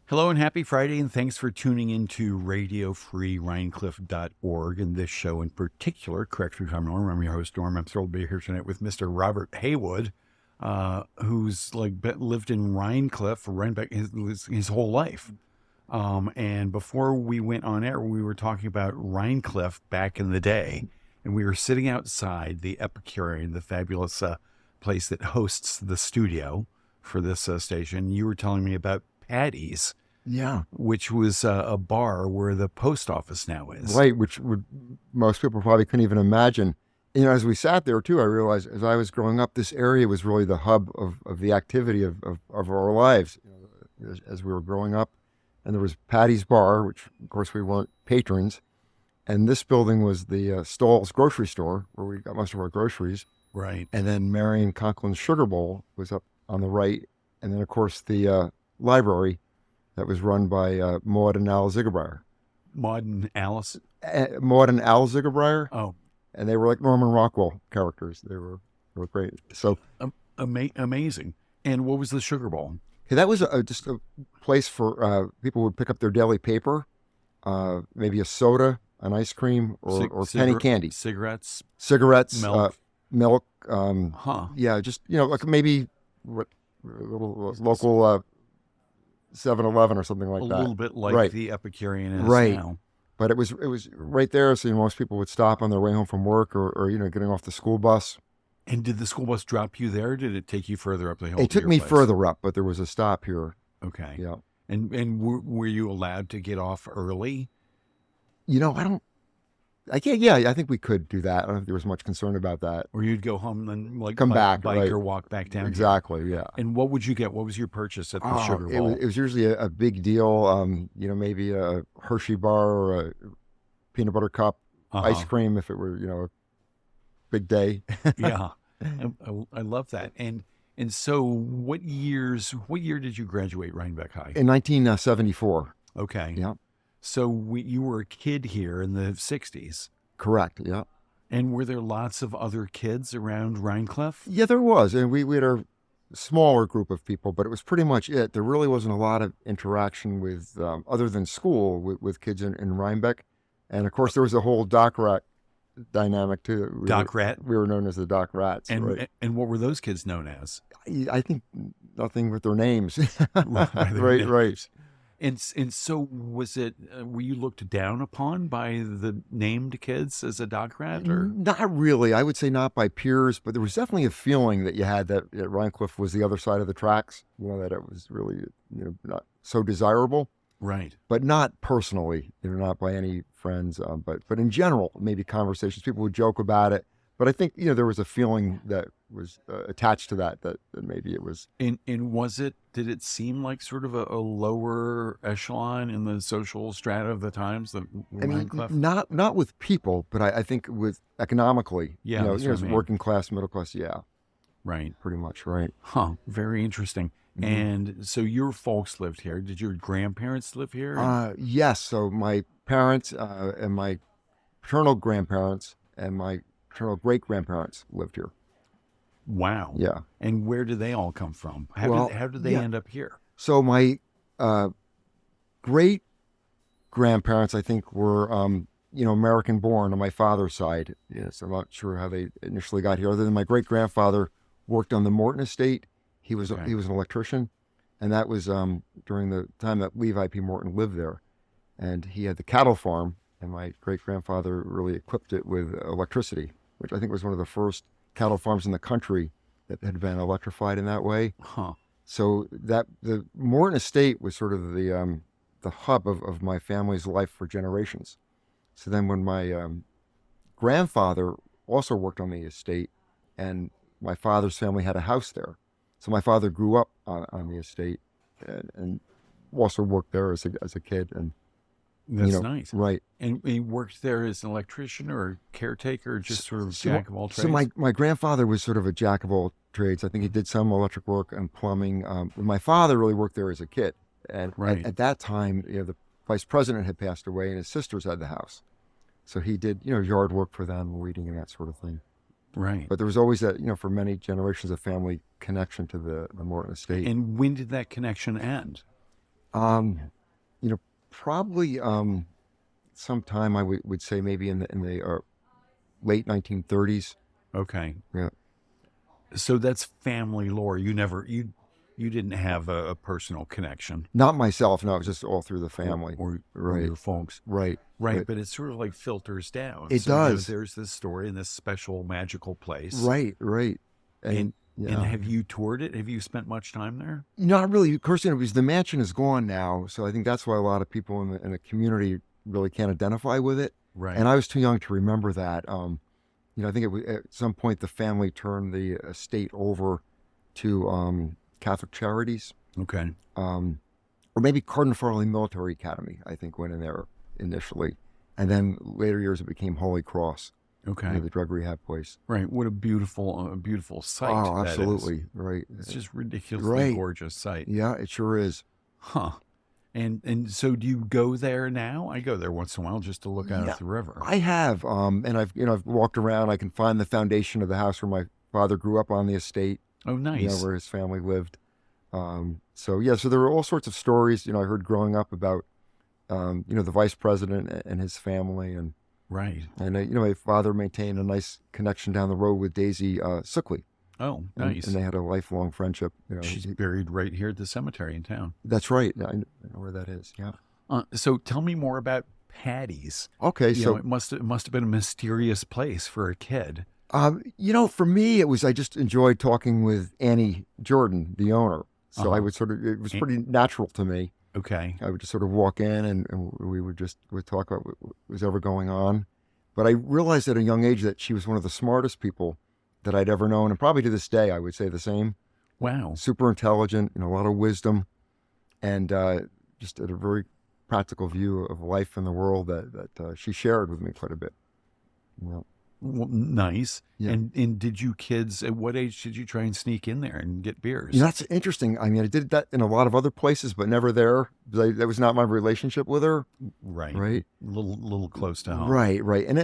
Hello and happy Friday, and thanks for tuning into RadioFreeRhinecliff.org and this show in particular. Correct me if I'm Norm. I'm your host, Norm. I'm thrilled to be here tonight with Mr. Robert Heywood, who's lived in Rhinebeck his whole life. And before we went on air, we were talking about Rhinecliff back in the day, and we were sitting outside the Epicurean, the fabulous place that hosts the studio for this station. You were telling me about Patty's. Yeah. Which was a bar where the post office now is. Right, which most people probably couldn't even imagine. As we sat there too, I realized as I was growing up, this area was really the hub of the activity of our lives as we were growing up. And there was Patty's Bar, which of course we weren't patrons. And this building was the Stoll's grocery store where we got most of our groceries. Right. And then Marion Conklin's Sugar Bowl was up on the right. And then of course the library that was run by Maud and Al Ziegerbreyer. Maud and Alice? Maud and Al Ziegerbreyer. Oh. And they were like Norman Rockwell characters. They were great. So amazing. And what was the Sugar Bowl? Okay, that was just a place for people would pick up their daily paper, maybe a soda, an ice cream, or penny candy. Cigarettes? Milk. Milk. Yeah, just, like maybe little local 7-Eleven or something like that. A little bit like the Epicurean is now. But it was right there, so most people would stop on their way home from work or getting off the school bus. And did the school bus drop you there? Or did it take you further up the hill? It took me further up, but there was a stop here. Okay. Yeah. And were you allowed to get off early? I think we could do that. I don't think there was much concern about that. Or you'd go home and then come back, bike right. or walk back down. Exactly, yeah. And what would you get? What was your purchase at the Sugar Bowl? It was usually a big deal. Maybe a Hershey bar or a peanut butter cup, ice cream if it were, a big day. Yeah, I love that. And so, what year did you graduate Rhinebeck High? In 1974. Okay. Yeah. So you were a kid here in the 60s. Correct, yeah. And were there lots of other kids around Rhinecliff? Yeah, there was. And we had a smaller group of people, but it was pretty much it. There really wasn't a lot of interaction with, other than school, with kids in Rhinebeck. And of course, there was a whole dock rat dynamic too. Dock rat? We were known as the Dock Rats. And right? And what were those kids known as? I think nothing with their names. Right. Right. And so was it, were you looked down upon by the named kids as a dock rat? Or? Not really. I would say not by peers, but there was definitely a feeling that you had that Rhinecliff was the other side of the tracks, that it was really, not so desirable. Right. But not personally, not by any friends, but in general, maybe conversations, people would joke about it. But I think, there was a feeling that was attached to that maybe it was. And did it seem like sort of a lower echelon in the social strata of the times? Not with people, but I think with economically. Yeah. Working class, middle class, yeah. Right. Pretty much, right. Huh. Very interesting. Mm-hmm. And so your folks lived here. Did your grandparents live here? Yes. So my parents and my paternal grandparents and my paternal great-grandparents lived here. Wow. Yeah. And where did they all come from? How did they end up here? So my great-grandparents, I think, were, American-born on my father's side. Yes, I'm not sure how they initially got here, other than my great-grandfather worked on the Morton estate. He was an electrician, and that was during the time that Levi P. Morton lived there. And he had the cattle farm, and my great-grandfather really equipped it with electricity, which I think was one of the first cattle farms in the country that had been electrified in that way. Huh. So the Morton estate was sort of the hub of my family's life for generations. So then when my grandfather also worked on the estate, and my father's family had a house there. So my father grew up on the estate and also worked there as a kid. And that's nice. Right. And he worked there as an electrician or a caretaker, just sort of jack of all trades? So my grandfather was sort of a jack of all trades. I think he did some electric work and plumbing. My father really worked there as a kid. And at that time, the vice president had passed away and his sisters had the house. So he did, yard work for them, weeding and that sort of thing. Right. But there was always that, for many generations, a family connection to the Morton estate. And when did that connection end? Um, probably sometime I would say maybe in the late 1930s. Okay. Yeah. So that's family lore. You didn't have a personal connection, Not myself. No, it was just all through the family. or Right. your folks. Right. Right, But but it sort of like filters down. it So, does. there's this story in this special magical place. Right. Right. And And and yeah. have you toured it? Have you spent much time there? Not really. Of course, because the mansion is gone now, so I think that's why a lot of people in the community really can't identify with it. Right. And I was too young to remember that. I think at some point the family turned the estate over to Catholic Charities, Okay. or maybe Cardinal Farley Military Academy. I think went in there initially, and then later years it became Holy Cross, Okay. the drug rehab place. Right. What a beautiful sight Oh, that is. absolutely right. It's just ridiculously Right. gorgeous sight. Yeah, it sure is. Huh. And so do you go there now? I go there once in a while just to look out Yeah, at the river. I have, and I've walked around. I can find the foundation of the house where my father grew up on the estate. Oh, nice. Where his family lived. So yeah, so there were all sorts of stories. I heard growing up about, the vice president and his family, and Right. my father maintained a nice connection down the road with Daisy Sookley. Oh, And, nice. and they had a lifelong friendship. She's buried right here at the cemetery in town. That's right. I know where that is. Yeah. So tell me more about Patty's. Okay, You so know, it must have been a mysterious place for a kid. For me, I just enjoyed talking with Annie Jordan, the owner. So I would it was pretty natural to me. Okay. I would just sort of walk in and we would talk about what was ever going on. But I realized at a young age that she was one of the smartest people that I'd ever known. And probably to this day, I would say the same. Wow. Super intelligent, a lot of wisdom, and just had a very practical view of life and the world that she shared with me quite a bit. Yeah. Well, nice. Yeah. And did you kids, at what age did you try and sneak in there and get beers? That's interesting. I mean, I did that in a lot of other places, but never there. That was not my relationship with her. Right. Right. Little close to home. Right. Right. And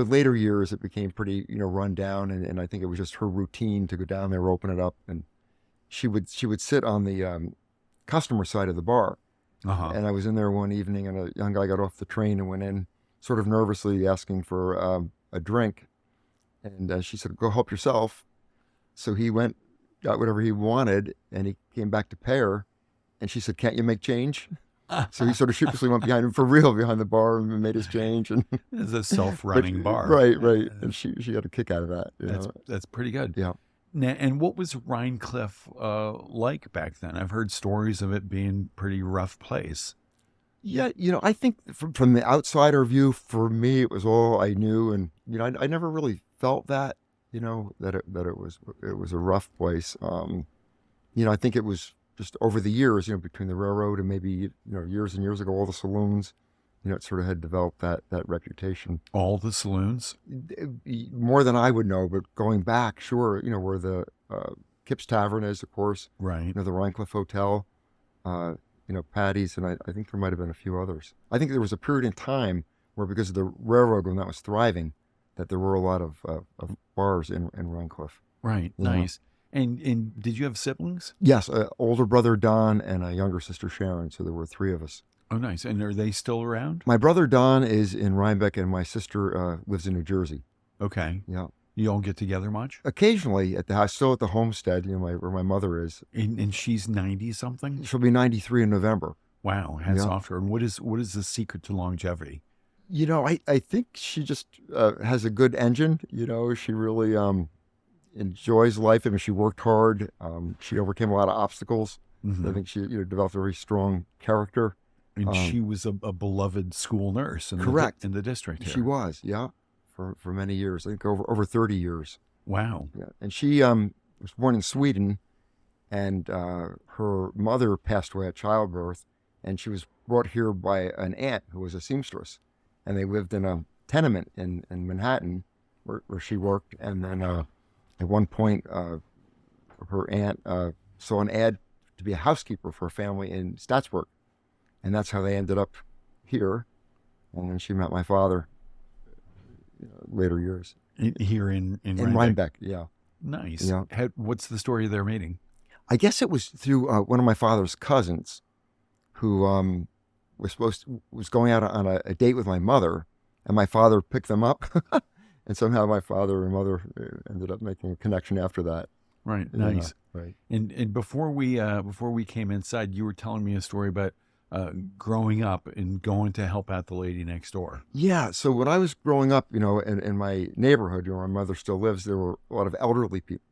later years it became pretty, run down, and I think it was just her routine to go down there, open it up, and she would sit on the customer side of the bar. Uh-huh. And I was in there one evening, and a young guy got off the train and went in, sort of nervously asking for a drink, and she said, "Go help yourself." So he went, got whatever he wanted, and he came back to pay her, and she said, "Can't you make change?" So he sort of sheepishly went behind him, for real, behind the bar, and made his change. And It's a self-running bar. Right. And she had a kick out of that. That's pretty good. Yeah. Now, and what was Rhinecliff like back then? I've heard stories of it being a pretty rough place. Yeah, I think from the outsider view, for me, it was all I knew, and I never really felt that, that it was a rough place. I think it was just over the years, between the railroad and maybe years and years ago, all the saloons, it sort of had developed that reputation. All the saloons? More than I would know, but going back, sure, where the Kip's Tavern is, of course, Right. the Rhinecliff Hotel. Patty's, and I think there might have been a few others. I think there was a period in time where, because of the railroad, when that was thriving, that there were a lot of bars in Rhinecliff. Right. Yeah. Nice. And did you have siblings? Yes, older brother Don and a younger sister Sharon. So there were three of us. Oh, nice. And are they still around? My brother Don is in Rhinebeck, and my sister lives in New Jersey. Okay. Yeah. You all get together much? Occasionally at the house, still at the homestead, where my mother is. And she's 90 something? She'll be 93 in November. Wow. Hats Yeah. off to her. And what is the secret to longevity? I think she just has a good engine. She really enjoys life. I mean, she worked hard. She overcame a lot of obstacles. Mhm. I think she developed a very strong character. And she was a beloved school nurse in Correct. in the district here. She was, yeah, for many years. I think over 30 years. Wow. Yeah, and she was born in Sweden, and her mother passed away at childbirth, and she was brought here by an aunt who was a seamstress, and they lived in a tenement in Manhattan where she worked. And then at one point, her aunt saw an ad to be a housekeeper for a family in Statsburg, and that's how they ended up here. And then she met my father later years. Here in Rhinebeck, yeah. Nice. Yeah. What's the story of their meeting? I guess it was through one of my father's cousins who was going out on a date with my mother, and my father picked them up, and somehow my father and mother ended up making a connection after that. Right. Nice. Right. And before we came inside, you were telling me a story about growing up and going to help out the lady next door. Yeah. So when I was growing up, in my neighborhood, where my mother still lives, there were a lot of elderly people,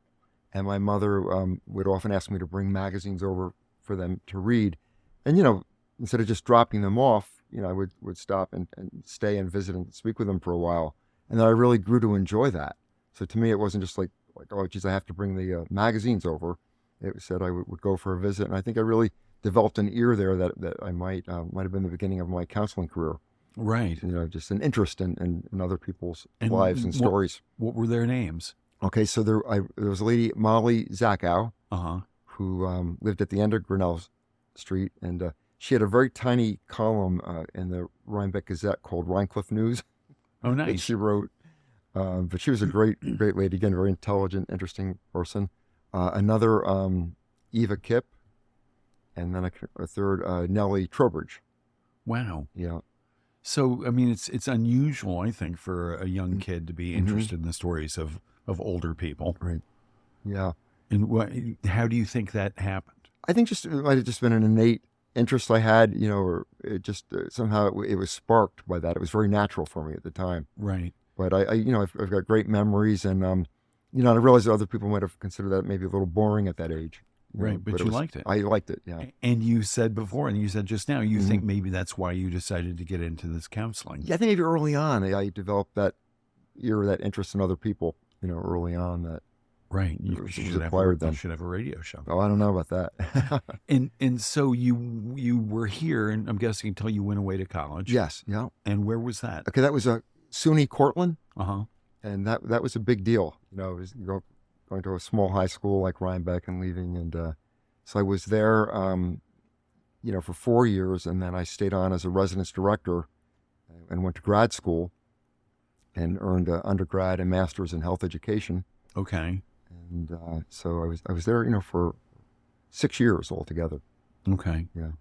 and my mother would often ask me to bring magazines over for them to read, and instead of just dropping them off, I would stop and stay and visit and speak with them for a while, and then I really grew to enjoy that. So to me, it wasn't just like oh geez, I have to bring the magazines over. It said I would go for a visit, and I think I really developed an ear there that I might have been the beginning of my counseling career. Right. Just an interest in other people's And lives and stories. What were their names? Okay, so there was a lady, Molly Zackow, Uh-huh. who lived at the end of Grinnell Street, and she had a very tiny column in the Rhinebeck Gazette called Rhinecliff News Oh, that nice. she wrote. But she was a great lady, again, very intelligent, interesting person. Another, Eva Kipp, and then a third, Nellie Trowbridge. Wow. Yeah. So, I mean, it's unusual, I think, for a young kid to be interested in the stories of older people. Right. Yeah. And how do you think that happened? I think it might have just been an innate interest I had, or it just somehow it was sparked by that. It was very natural for me at the time. Right. But I've got great memories, and I realize that other people might have considered that maybe a little boring at that age. Right, but you liked it. I liked it, yeah. And you said before, and you said just now, you think maybe that's why you decided to get into this counseling. Yeah, I think maybe early on I developed that ear, that interest in other people. Early on that. Right. You was should acquired then. you should have a radio show. Oh, I don't know about that. And so you were here, and I'm guessing until you went away to college. Yes, yeah. And where was that? Okay, that was SUNY Cortland, Uh-huh. and that was a big deal. It was going to a small high school like Rhinebeck and leaving, and so I was there, for 4 years, and then I stayed on as a residence director, and went to grad school, and earned an undergrad and master's in health education. Okay. And so I was there, for 6 years altogether. Okay. Yeah.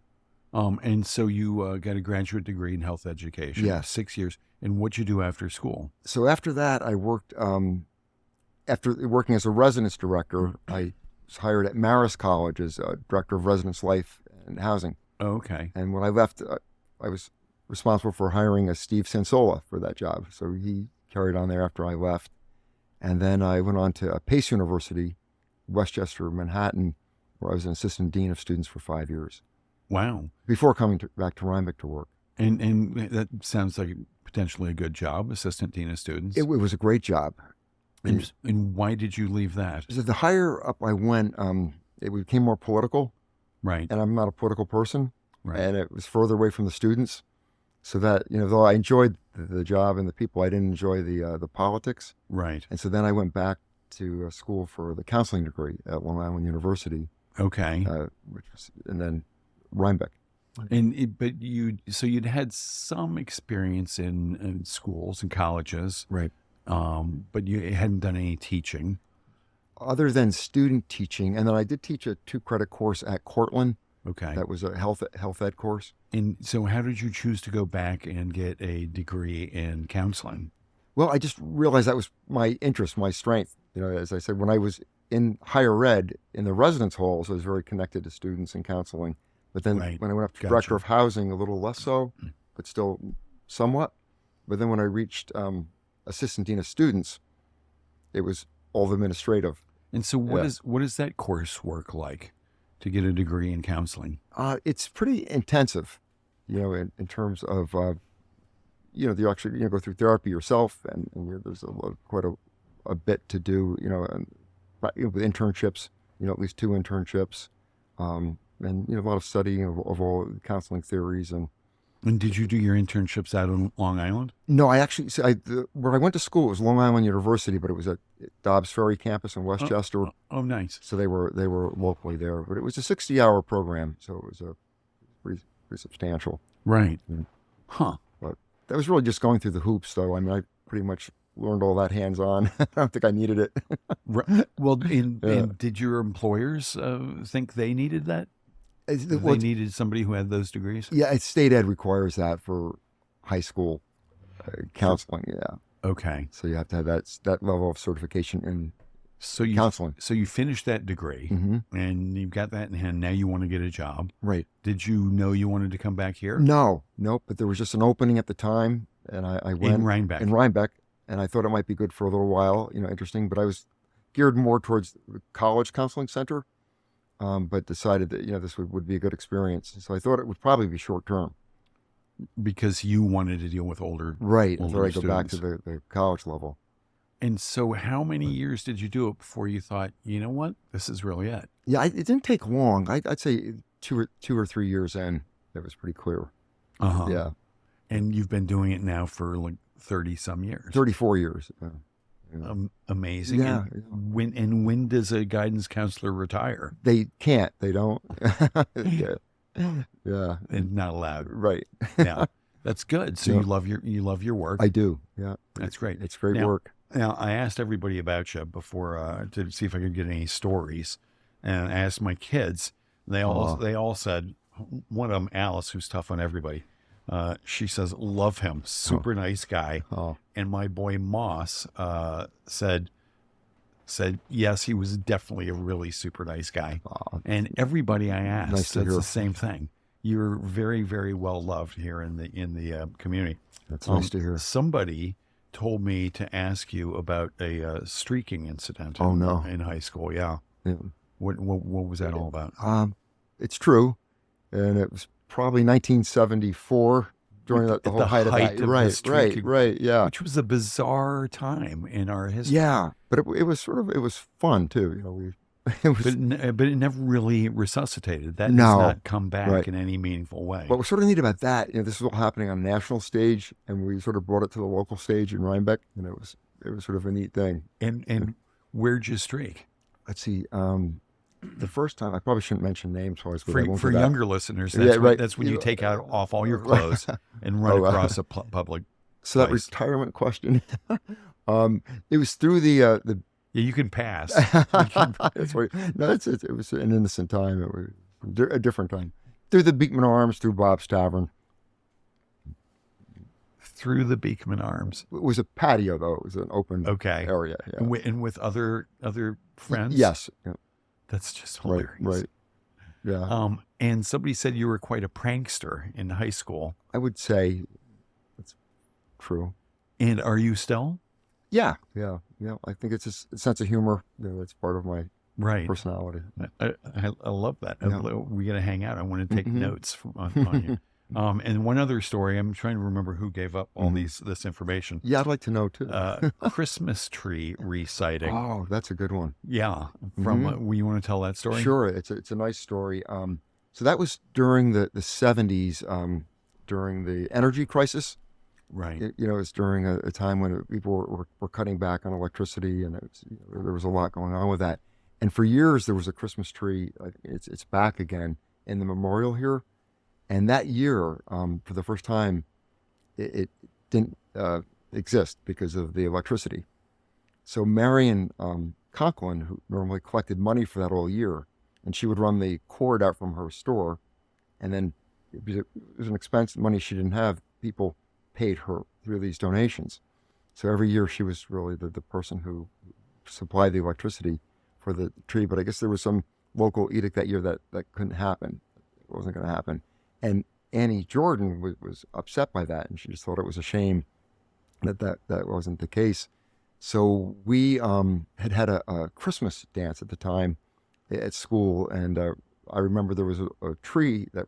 And so you got a graduate degree in health education. Yes. 6 years. And what'd you do after school? So after that, I worked. After working as a residence director, I was hired at Marist College as director of residence life and housing. Oh, okay. And when I left, I was responsible for hiring a Steve Sansola for that job. So he carried on there after I left. And then I went on to Pace University, Westchester, Manhattan, where I was an assistant dean of students for 5 years. Wow. Before coming back to Rhinebeck to work. And that sounds like potentially a good job, assistant dean of students. It was a great job. And why did you leave that? So the higher up I went, it became more political. Right. And I'm not a political person. Right. And it was further away from the students. So that, though I enjoyed the job and the people, I didn't enjoy the politics. Right. And so then I went back to school for the counseling degree at Long Island University. Okay. And then Rhinebeck. But you'd had some experience in schools and colleges. Right. But you hadn't done any teaching. Other than student teaching. And then I did teach a 2-credit course at Cortland. Okay. That was a health ed course. And so how did you choose to go back and get a degree in counseling? Well, I just realized that was my interest, my strength. As I said, when I was in higher ed, in the residence halls, I was very connected to students and counseling. But then when I went up to director of housing, a little less so, but still somewhat. But then when I reached assistant dean of students, it was all administrative. And so what is that coursework like to get a degree in counseling? It's pretty intensive, in terms of, you actually go through therapy yourself, and there's quite a bit to do, with internships, at least 2 internships, and a lot of studying of all counseling theories. And did you do your internships out on Long Island? No, I actually, where I went to school was Long Island University, but it was at Dobbs Ferry campus in Westchester. Oh, nice. So they were locally there, but it was a 60-hour program, so it was pretty substantial. Right. Mm. Huh. But that was really just going through the hoops, though. I mean, I pretty much learned all that hands-on. I don't think I needed it. Right. Well, and did your employers think they needed that? They needed somebody who had those degrees? Yeah, state ed requires that for high school counseling. Yeah. Okay. So you have to have that level of certification in So counseling. So you finished that degree, and you've got that in hand. Now you want to get a job. Right. Did you know you wanted to come back here? No, but there was just an opening at the time, and I went in Rhinebeck. And I thought it might be good for a little while, interesting. But I was geared more towards the college counseling center, but decided that this would be a good experience. So I thought it would probably be short term. Because you wanted to deal with older Right. I older thought I'd go back to students. the college level. And so how many years did you do it before you thought, you know what, this is really it? Yeah, it didn't take long. I'd say two or 3 years in, it was pretty clear. Uh-huh. Yeah. And you've been doing it now for like 30 some years. 34 years. Amazing. Yeah. When does a guidance counselor retire? They can't. They don't. Yeah. Yeah. And not allowed. Right. Yeah. That's good. So Yeah. you love your work. I do. Yeah. That's great. It's great Now- work. Now, I asked everybody about you before to see if I could get any stories, and I asked my kids. They all said, one of them, Alice, who's tough on everybody. She says, love him, super nice guy. Oh. And my boy Moss said yes, he was definitely a really super nice guy. Oh. And everybody I asked Nice to says hear. the same thing. You're very, very well loved here in the community. That's nice to hear. Somebody told me to ask you about a streaking incident. Oh, no. In high school. Yeah. Yeah. What was that all about? It's true, and it was probably 1974 during the whole height of that. of the Right. streaking. Yeah. Which was a bizarre time in our history. Yeah, but it was fun too. It was. But it never really resuscitated. That No. does not come back Right. in any meaningful way. What was sort of neat about that, this was all happening on a national stage, and we sort of brought it to the local stage in Rhinebeck, and it was sort of a neat thing. And where'd you streak? Let's see. The first time, I probably shouldn't mention names, so I won't For do that. younger listeners, Yeah, that's, right. that's when you take out off all your clothes and run Oh, across a public. So that place. retirement question, it was through the Yeah, you can pass. That's right. No, it was an innocent time. It was a different time. Through the Beekman Arms, through Bob's Tavern. Through the Beekman Arms. It was a patio, though. It was an open Okay. area. Yeah. And with other friends? Yes. Yeah. That's just Right. hilarious. Right. Yeah. And somebody said you were quite a prankster in high school. I would say that's true. And are you still? Yeah. Yeah. I think it's just a sense of humor. That's part of my Right. personality. I love that. Yeah. We got to hang out. I want to take Mhm. notes on you. And one other story, I'm trying to remember who gave up all Mhm. this information. Yeah, I'd like to know too. Christmas tree resighting. Oh, that's a good one. Yeah. From you want to tell that story? Sure, it's a nice story. So that was during the 70s, during the energy crisis. Right. It was during a time when people were cutting back on electricity, and there was a lot going on with that. And for years, there was a Christmas tree. It's back again in the memorial here. And that year, for the first time, it didn't exist because of the electricity. So Marion Conklin, who normally collected money for that all year, and she would run the cord out from her store, and then it was an expense, money she didn't have. People paid her through these donations. So every year she was really the person who supplied the electricity for the tree. But I guess there was some local edict that year that couldn't happen. It wasn't going to happen. And Annie Jordan was upset by that, and she just thought it was a shame that wasn't the case. So we had a Christmas dance at the time at school, and I remember there was a tree that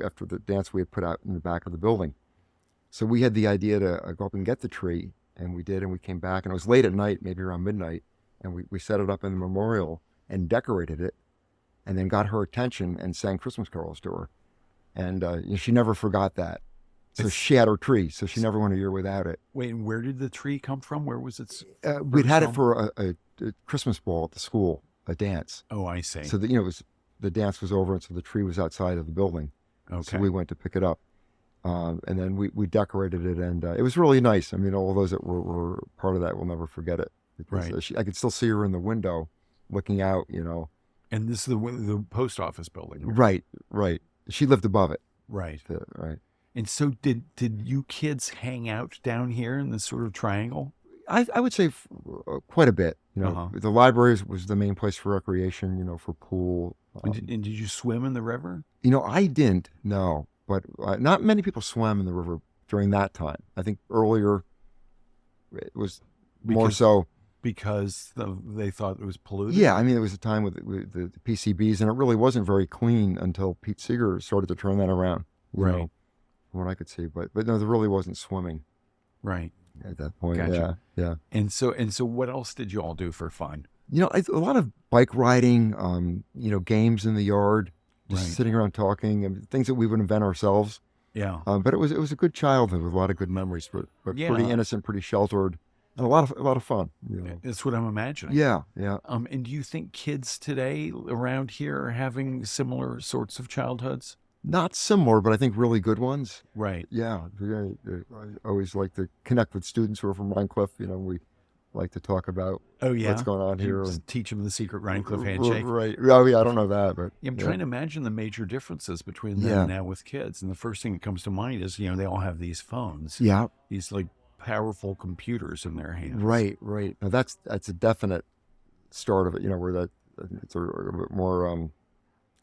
after the dance we had put out in the back of the building. So we had the idea to go up and get the tree, and we did, and we came back, and it was late at night, maybe around midnight, and we set it up in the memorial and decorated it, and then got her attention and sang Christmas carols to her. And she never forgot that. So she had her tree, so she never went a year without it. Wait, where did the tree come from? Where was it? We'd had it for a Christmas ball at the school, a dance. Oh, I see. So that the dance was over, and so the tree was outside of the building. Okay. So we went to pick it up, and then we decorated it, and it was really nice. I mean, all those that were part of that will never forget it. Because Right. I could still see her in the window, looking out, And this is the post office building. Right, right. She lived above it. Right. Right. And so did you kids hang out down here in this sort of triangle? I would say quite a bit. Uh-huh. The library was the main place for recreation. For pool. And did you swim in the river? I didn't. No, but not many people swam in the river during that time. I think earlier it was more so because they thought it was polluted. Yeah, I mean, there was a time with the PCBs, and it really wasn't very clean until Pete Seeger started to turn that around. Right. From what I could see, but no, there really wasn't swimming. Right. At that point. Gotcha. Yeah. And so what else did you all do for fun? A lot of bike riding, games in the yard, just Right. sitting around talking, and things that we would invent ourselves. Yeah. But it was a good childhood with a lot of good memories, but Yeah. pretty innocent, pretty sheltered, and a lot of fun. That's what I'm imagining. Yeah. And do you think kids today around here are having similar sorts of childhoods? Not similar, but I think really good ones. Right. Yeah. I always like to connect with students who are from Rhinecliff. We like to talk about what's going on here. Just teach them the secret Rhinecliff handshake. Right. Oh, yeah, I don't know that, but I'm trying to imagine the major differences between them now with kids. And the first thing that comes to mind is, they all have these phones. Yeah. These like powerful computers in their hands. Right. Now that's a definite start of it, where that it's a bit more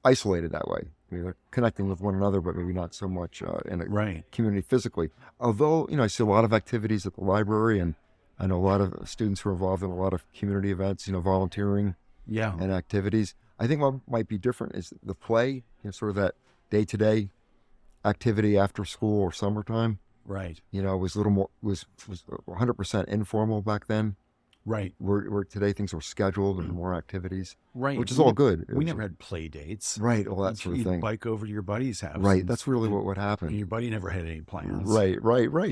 isolated that way. I mean, they're connecting with one another, but maybe not so much in a community physically. Although, I see a lot of activities at the library, and I know a lot of students who are involved in a lot of community events, volunteering and activities. I think what might be different is the play, sort of that day-to-day activity after school or summertime. Right. Was a little more, was 100% informal back then. Right. Where today things were scheduled and more activities. Right. Which is all good. We never had play dates. Right. All that sort of You'd thing. bike over to your buddy's house. Right. That's really what would happen. And your buddy never had any plans. Right.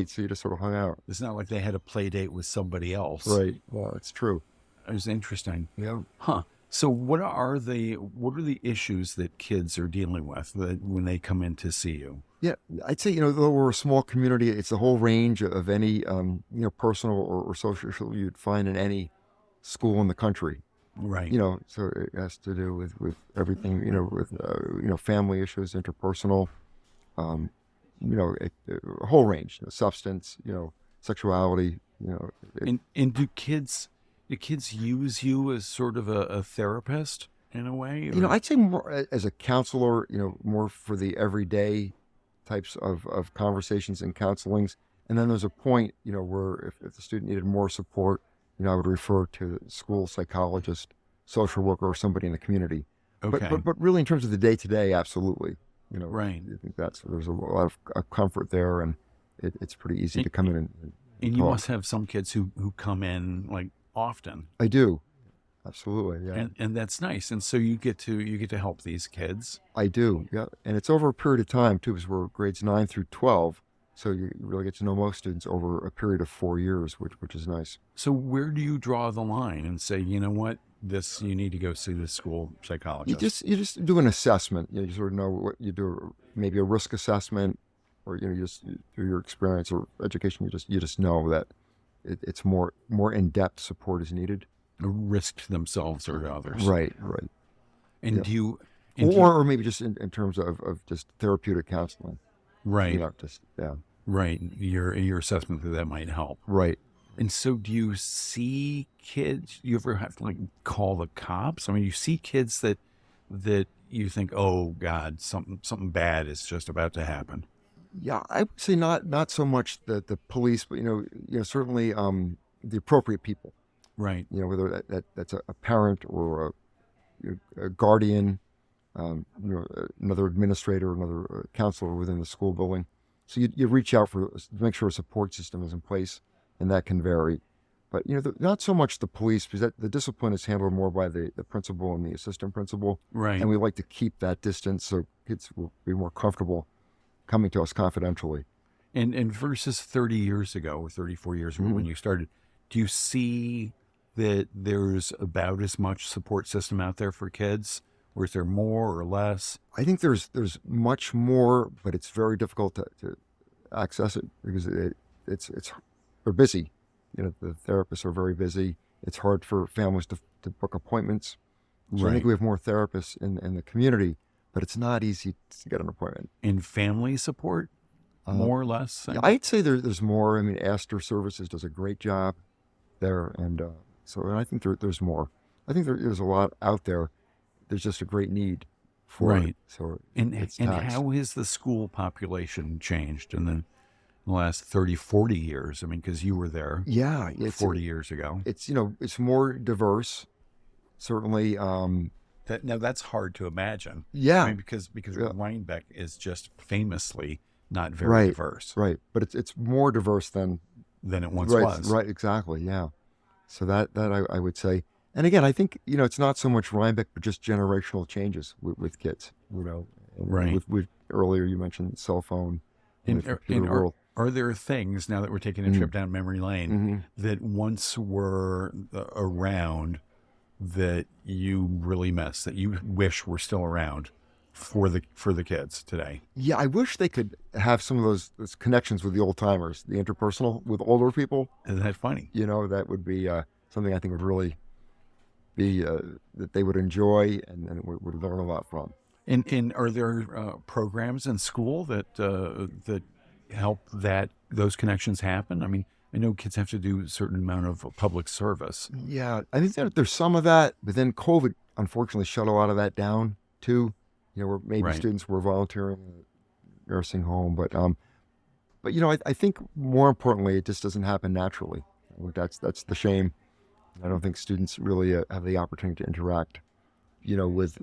So you just sort of hung out. It's not like they had a play date with somebody else. Right. Well, it's true. It was interesting. Yeah. Huh. So what are the issues that kids are dealing with when they come in to see you? Yeah, I'd say, though we're a small community, it's the whole range of any, personal or social issue you'd find in any school in the country. Right. So it has to do with everything, with, family issues, interpersonal, a whole range, substance, sexuality, And do kids use you as sort of a therapist in a way? Or? I'd say more as a counselor, more for the everyday types of conversations and counselings. And then there's a point, where if the student needed more support, I would refer to the school psychologist, social worker, or somebody in the community. Okay. But really in terms of the day-to-day, absolutely. Right. I think there's a lot of comfort there, and it's pretty easy to come in and you talk. must have some kids who come in like often. I do. Absolutely, yeah. And that's nice. And so you get to help these kids. I do, yeah. And it's over a period of time, too, because we're grades 9 through 12. So you really get to know most students over a period of 4 years, which is nice. So where do you draw the line and say, you know what, you need to go see this school psychologist? You just do an assessment. You sort of know what you do, maybe a risk assessment, or you just through your experience or education, you just know that it's more in-depth support is needed. A risk to themselves or to others. Right. And do you... Or maybe just in terms of just therapeutic counseling. Right. Yeah. Right. Your assessment that might help. Right. And so do you see kids, you ever have to call the cops? I mean, you see kids that you think, oh God, something bad is just about to happen. Yeah, I would say not so much the police, but certainly the appropriate people. Right. Whether that's a parent or a guardian, another administrator, another counselor within the school building. So you reach out to make sure a support system is in place, and that can vary. But not so much the police, because the discipline is handled more by the principal and the assistant principal. Right. And we like to keep that distance so kids will be more comfortable coming to us confidentially. And versus 30 years ago or 34 years ago when you started, do you see that there's about as much support system out there for kids? Or is there more or less? I think there's much more, but it's very difficult to access it because they're busy. The therapists are very busy. It's hard for families to book appointments. So I think Right. we have more therapists in the community, but it's not easy to get an appointment. In family support, Uh, more or less. yeah, I'd say there's more. I mean, Astor Services does a great job there, and and I think there's more. I think there's a lot out there. There's just a great need for it. Right. So And it's and taxed. how has the school population changed in the last 30, 40 years? I mean, because you were there Yeah, 40 years ago. it's it's more diverse, certainly. Now that's hard to imagine. I Yeah, mean, because yeah, Rhinebeck is just famously not very right, diverse right. But it's more diverse than than it once right, was. right, exactly. Yeah. So that I would say. And again, I think it's not so much Rhinebeck, but just generational changes with kids. And Right. with earlier you mentioned cell phone and the computer And world. are there things, now that we're taking a Mhm. trip down memory lane, Hmm. that once were around that you really miss, that you wish were still around for the kids today? Yeah, I wish they could have some of those connections with the old timers, the interpersonal with older people. Isn't that funny? That would be something I think would really be that they would enjoy and would learn a lot from. And are there programs in school that help those connections happen? I mean, I know kids have to do a certain amount of public service. Yeah, I think that there's some of that, but then COVID unfortunately shut a lot of that down too. Where maybe Right. students were volunteering in a nursing home, but I think more importantly, it just doesn't happen naturally. That's the shame. I don't think students really have the opportunity to interact, with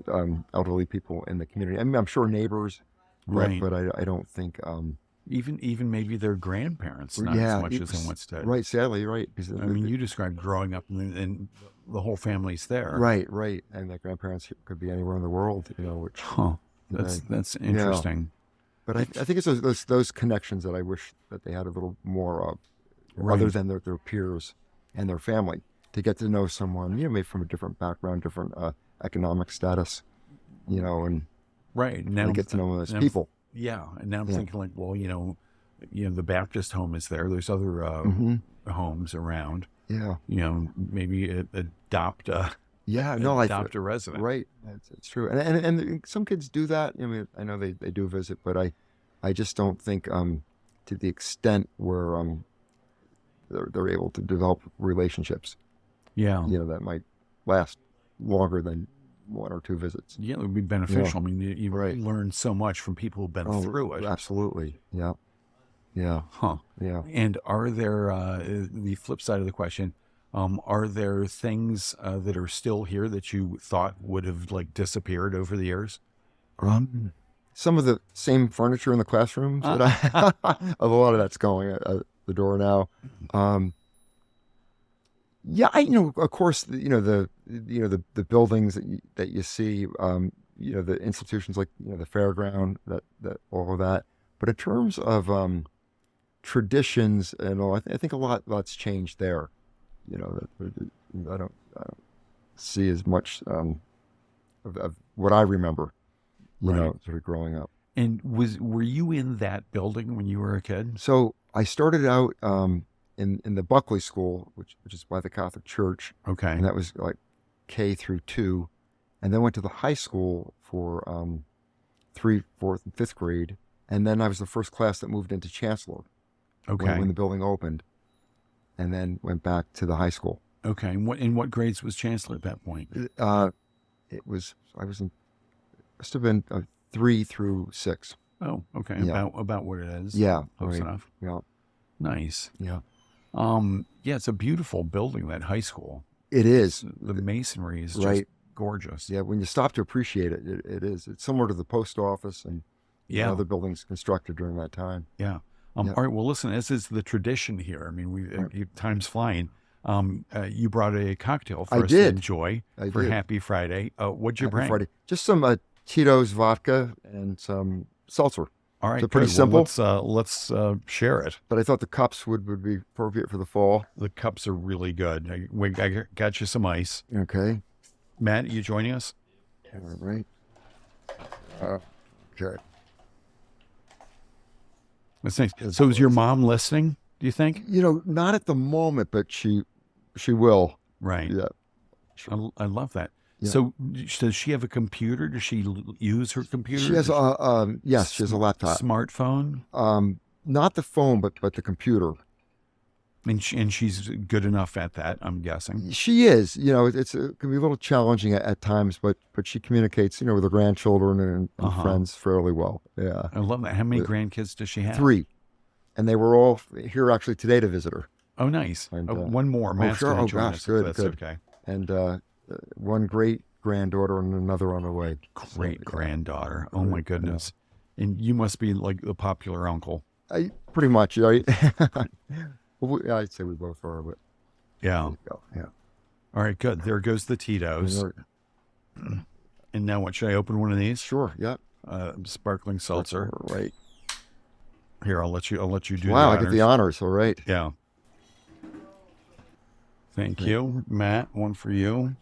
elderly people in the community. I mean, I'm sure neighbors, Right. but I don't think. Even maybe their grandparents, not as Yeah, much as they once did. right. Sadly, right. Because I mean, you described growing up and the whole family's there. right, and the grandparents could be anywhere in the world, which. Huh. That's interesting. But I think it's those connections that I wish that they had a little more of, Right. other than their peers and their family, to get to know someone, maybe from a different background, different economic status, and Right. Now get to know them as now I'm- people. Yeah. And now I'm Yeah. thinking like, well, the Baptist home is there. There's other Hmm. homes around. Yeah, Maybe adopt a yeah. No, adopt a resident. right. It's true, and some kids do that. I mean, I know they do visit, but I just don't think to the extent where they're able to develop relationships. Yeah. That might last longer than one or two visits. Yeah, it would be beneficial. I mean, you Right. learn so much from people who've been through it. Absolutely. Yeah. Yeah. Huh. Yeah. And are there, the flip side of the question, are there things that are still here that you thought would have like disappeared over the years? Some of the same furniture in the classrooms that a lot of that's going out the door now. Yeah, of course, the buildings that you see, the institutions like the fairground, that all of that. But in terms of traditions and all, I think a lot's changed there. I don't see as much of what I remember, Right. sort of growing up. And were you in that building when you were a kid? So I started out in the Buckley School, which is by the Catholic Church, Okay. and that was like K through 2, and then went to the high school for 3, 4th, and 5th grade, and then I was the first class that moved into Chancellor Okay. when the building opened, and then went back to the high school. Okay. And what grades was Chancellor at that point? I must have been 3 through 6. Oh, okay. Yeah. About what it is. Yeah, Close right. enough. Yeah, Nice. yeah. Yeah, it's a beautiful building, that high school. It is. The masonry is just Right. gorgeous. Yeah, when you stop to appreciate it, it is. It's similar to the post office and Yeah. other buildings constructed during that time. Yeah. Yeah. All right. Well, listen, as is the tradition here. I mean, Right. time's flying. You brought a cocktail for I us did. to enjoy I for did. Happy Friday. What'd you Happy bring? Friday. Just some Tito's vodka and some seltzer. All right. So pretty good. Well, simple. let's share it. But I thought the cups would be appropriate for the fall. The cups are really good. I got you some ice. Okay. Matt, you joining us? All right. Okay. That's nice. So is your mom listening, do you think? Not at the moment, but she will. Right. Yeah. I love that. So does she have a computer? Does she use her computer? She has yes, she has a laptop. Smartphone? Not the phone, but the computer. And she's good enough at that, I'm guessing. She is. It can be a little challenging at times, but she communicates, with her grandchildren and friends fairly well. Yeah. I love that. How many grandkids does she have? 3. And they were all here actually today to visit her. Oh, nice. And, one more. Matt's sure. gonna Oh, join gosh, us, good, that's good. okay. And one great granddaughter and another on the way. Great granddaughter. Oh, my goodness. Yeah. And you must be like the popular uncle. Pretty much. Right? I'd say we both are, but yeah. Yeah. All right, good. There goes the Tito's. And now what? Should I open one of these? Sure. Yeah. Sparkling seltzer. Right. Here, I'll let you do. Wow, the I get the honors. All right. Yeah. Thank you, Matt. One for you.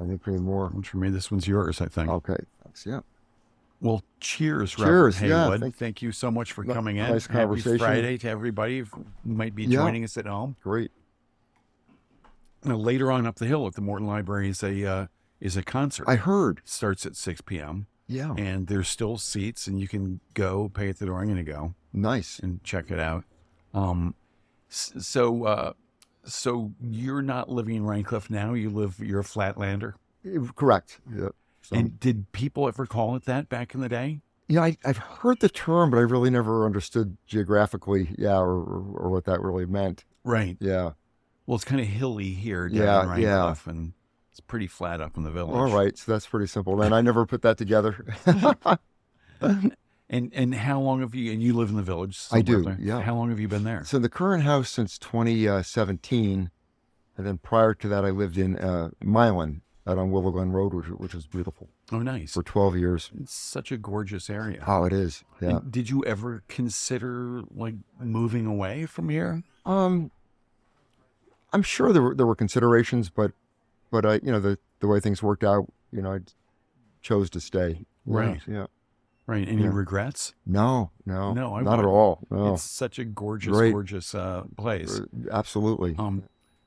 I think 3 more. One for me. This one's yours, I think. Okay. Thanks. Yeah. Well, cheers, Cheers, Robert Heywood. yeah, Thank you so much for coming in. Nice Happy conversation. Friday to everybody who might be joining us at home. Great. Now, later on up the hill at the Morton Library is a concert. I heard. It starts at 6 p.m. Yeah. And there's still seats, and you can go pay at the door. I'm going to go. Nice. And check it out. So you're not living in Rhinecliff now. You're a Flatlander. Correct. Yeah. So, And did people ever call it that back in the day? I've heard the term, but I really never understood geographically, or what that really meant. Right. Yeah. Well, it's kind of hilly here down in Yeah. Rhinecliff, and it's pretty flat up in the village. All right. So that's pretty simple. Then I never put that together. And how long have you? And you live in the village? I do. There. Yeah. How long have you been there? So the current house since 2017, and then prior to that, I lived in Milan out on Willow Glen Road, which was beautiful. Oh, nice. For 12 years. It's such a gorgeous area. Oh, it is. Yeah. And did you ever consider like moving away from here? I'm sure there were considerations, but I, the way things worked out, I chose to stay. Right. Yeah. Right. Any regrets? No, No, not at all. No. It's such a gorgeous, Great. gorgeous place. Absolutely.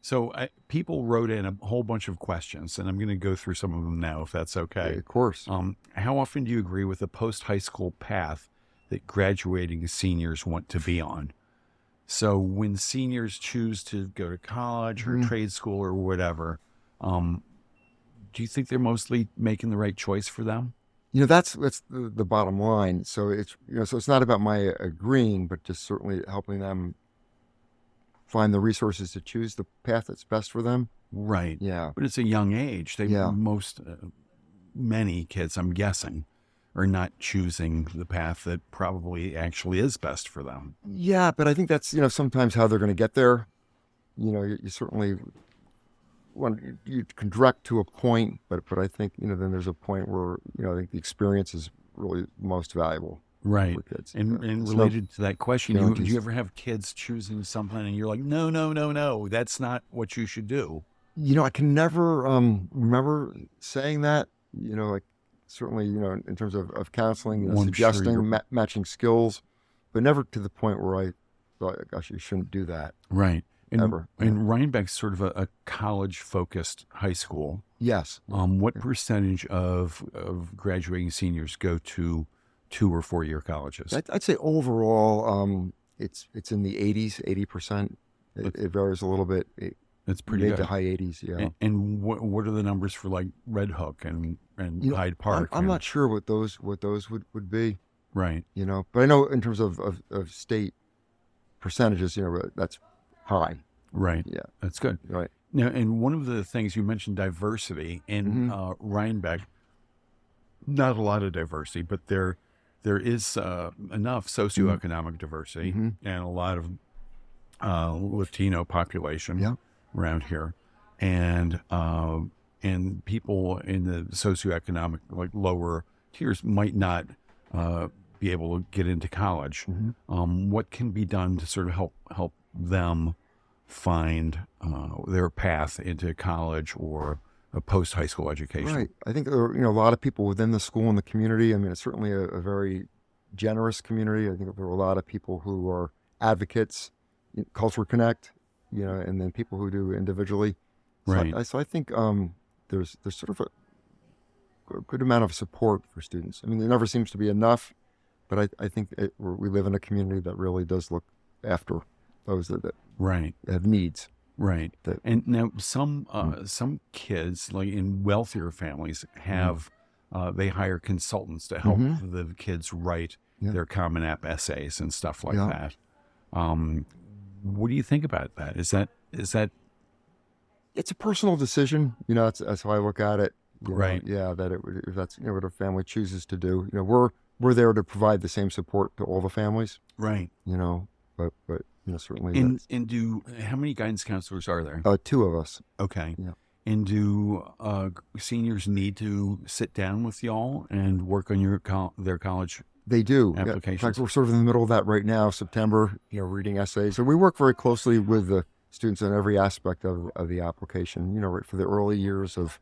So people wrote in a whole bunch of questions, and I'm going to go through some of them now, if that's okay. Yeah, of course. How often do you agree with the post-high school path that graduating seniors want to be on? So when seniors choose to go to college or trade school or whatever, do you think they're mostly making the right choice for them? That's the bottom line. So it's so it's not about my agreeing, but just certainly helping them find the resources to choose the path that's best for them. Right. Yeah. But it's a young age. Many kids, I'm guessing, are not choosing the path that probably actually is best for them. Yeah, but I think that's sometimes how they're going to get there. You certainly you can direct to a point, but I think then there's a point where I think the experience is really most valuable. Right. For kids. And related to that question, do you ever have kids choosing something and you're like, no, that's not what you should do? I can never remember saying that. Like certainly in terms of counseling, Well, suggesting sure matching skills, but never to the point where I thought, gosh, you shouldn't do that. Right. Ever. And Rhinebeck's sort of a college-focused high school. Yes. What percentage of graduating seniors go to 2 or 4 year colleges? I'd say overall, it's in the 80%. It varies a little bit. That's pretty mid good. to high 80s. Yeah. And what are the numbers for like Red Hook and Hyde Park? I'm not sure what those would be. Right. But I know in terms of state percentages, that's high. Right. Yeah. That's good. Right. Now, and one of the things you mentioned, diversity in Rhinebeck. Not a lot of diversity, but there is enough socioeconomic diversity and a lot of Latino population around here, and people in the socioeconomic like lower tiers might not be able to get into college. What can be done to sort of help them find their path into college or a post-high school education? Right. I think there are a lot of people within the school and the community. I mean, it's certainly a very generous community. I think there are a lot of people who are advocates, Culture Connect, and then people who do individually. So Right. I think there's sort of a good amount of support for students. I mean, there never seems to be enough, but I think we live in a community that really does look after those that Right. have needs. Right. That, And now some kids, like in wealthier families, have they hire consultants to help the kids write their Common App essays and stuff like that. What do you think about that? Is that it's a personal decision. You know, that's how I look at it. Right. Yeah, that if that's what a family chooses to do. You know, we're there to provide the same support to all the families. right? You know, but certainly. And do how many guidance counselors are there? 2 of us. Okay. Yeah. And do seniors need to sit down with y'all and work on their college? They do. Applications. Yeah. In fact, we're sort of in the middle of that right now, September, reading essays. So we work very closely with the students on every aspect of the application, right for the early years of,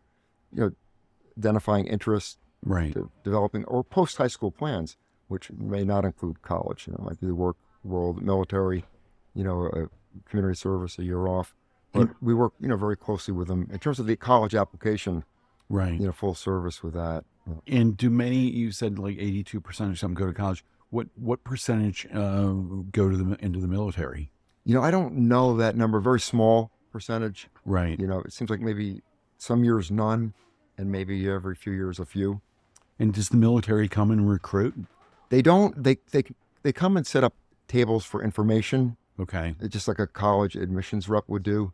identifying interests, Right. developing, or post-high school plans, which may not include college. It might be the work world, military, community service, a year off. But we work, very closely with them in terms of the college application, Right. full service with that. And do many, you said like 82% or something go to college. What percentage go to into the military? I don't know that number, very small percentage. Right. It seems like maybe some years none, and maybe every few years a few. And does the military come and recruit? They don't. They come and set up tables for information. Okay. It's just like a college admissions rep would do.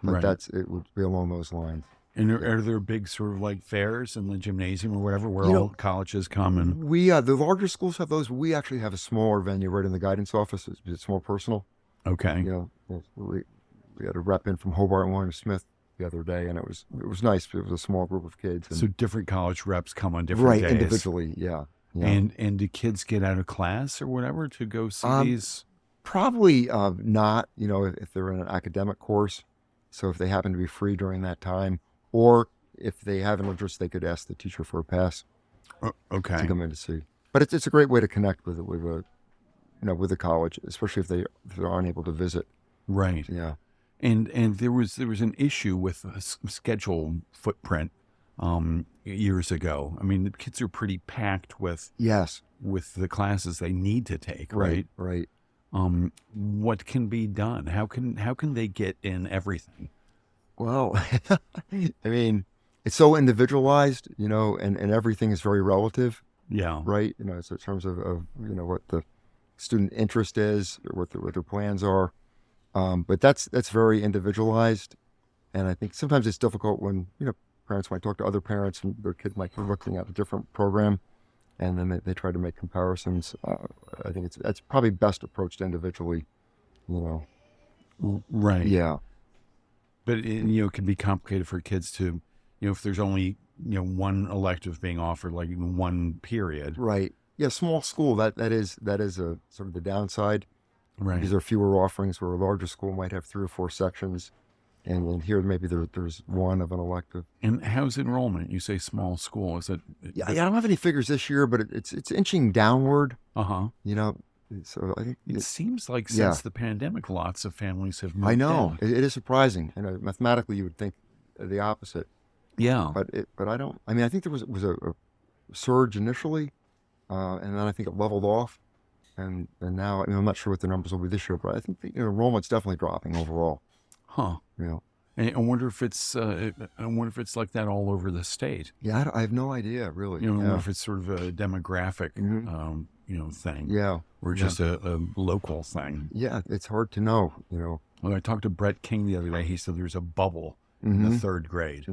But Right. it would be along those lines. And are there big sort of like fairs in the gymnasium or whatever where all colleges come and? We the larger schools have those. We actually have a smaller venue right in the guidance office. It's more personal. Okay. We had a rep in from Hobart and William Smith the other day, and it was nice. It was a small group of kids. And, So different college reps come on different days. individually, yeah. And do kids get out of class or whatever to go see these? Probably not, if they're in an academic course. So if they happen to be free during that time, or if they have an interest, they could ask the teacher for a pass Okay. to come in to see. But it's a great way to connect with the college, especially if they're unable to visit. Right. Yeah. And there was an issue with a schedule footprint years ago. I mean, the kids are pretty packed with Yes. the classes they need to take, right? Right. What can be done? How can they get in everything? Well, I mean, it's so individualized, and everything is very relative, Yeah. right? So in terms of what the student interest is, or what their plans are. But that's very individualized, and I think sometimes it's difficult when parents might talk to other parents and their kid might be looking at a different program, and then they try to make comparisons. I think that's probably best approached individually. Right. Yeah. But it can be complicated for kids to, if there's only one elective being offered, like in one period. Right. Yeah. Small school. That is a sort of the downside. Right. Because there are fewer offerings, where a larger school might have 3 or 4 sections, and then here maybe there's one of an elective. And how's enrollment? You say small school. Is it? Yeah, I don't have any figures this year, but it's inching downward. Uh-huh. So I think It seems like since the pandemic, lots of families have moved I know down. it is surprising. Mathematically, you would think the opposite, Yeah. but I don't. I mean, I think there was a surge initially, and then I think it leveled off, and now I'm not sure what the numbers will be this year, but I think the enrollment's definitely dropping overall. Huh. And I wonder if it's like that all over the state. Yeah, I have no idea really. I wonder if it's sort of a demographic, thing. Yeah. Or just a local thing. Yeah, it's hard to know. When I talked to Brett King the other day, he said there's a bubble in the 3rd grade,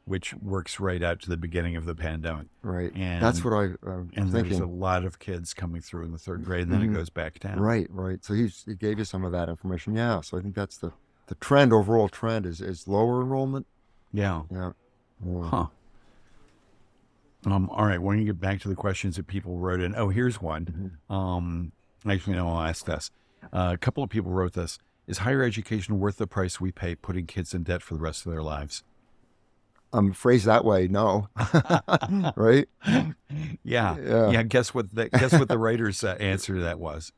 which works right out to the beginning of the pandemic. Right. And that's what I'm and thinking. there's a lot of kids coming through in the 3rd grade, and then it goes back down. Right. So he gave you some of that information. Yeah. So I think that's the trend. Overall trend is lower enrollment. Yeah. Yeah. Huh. All right. We're going to get back to the questions that people wrote in. Oh, here's one. Actually, no, I'll ask this. A couple of people wrote this. Is higher education worth the price we pay putting kids in debt for the rest of their lives? Phrased that way, no. Right? Yeah. Guess what the writer's answer to that was.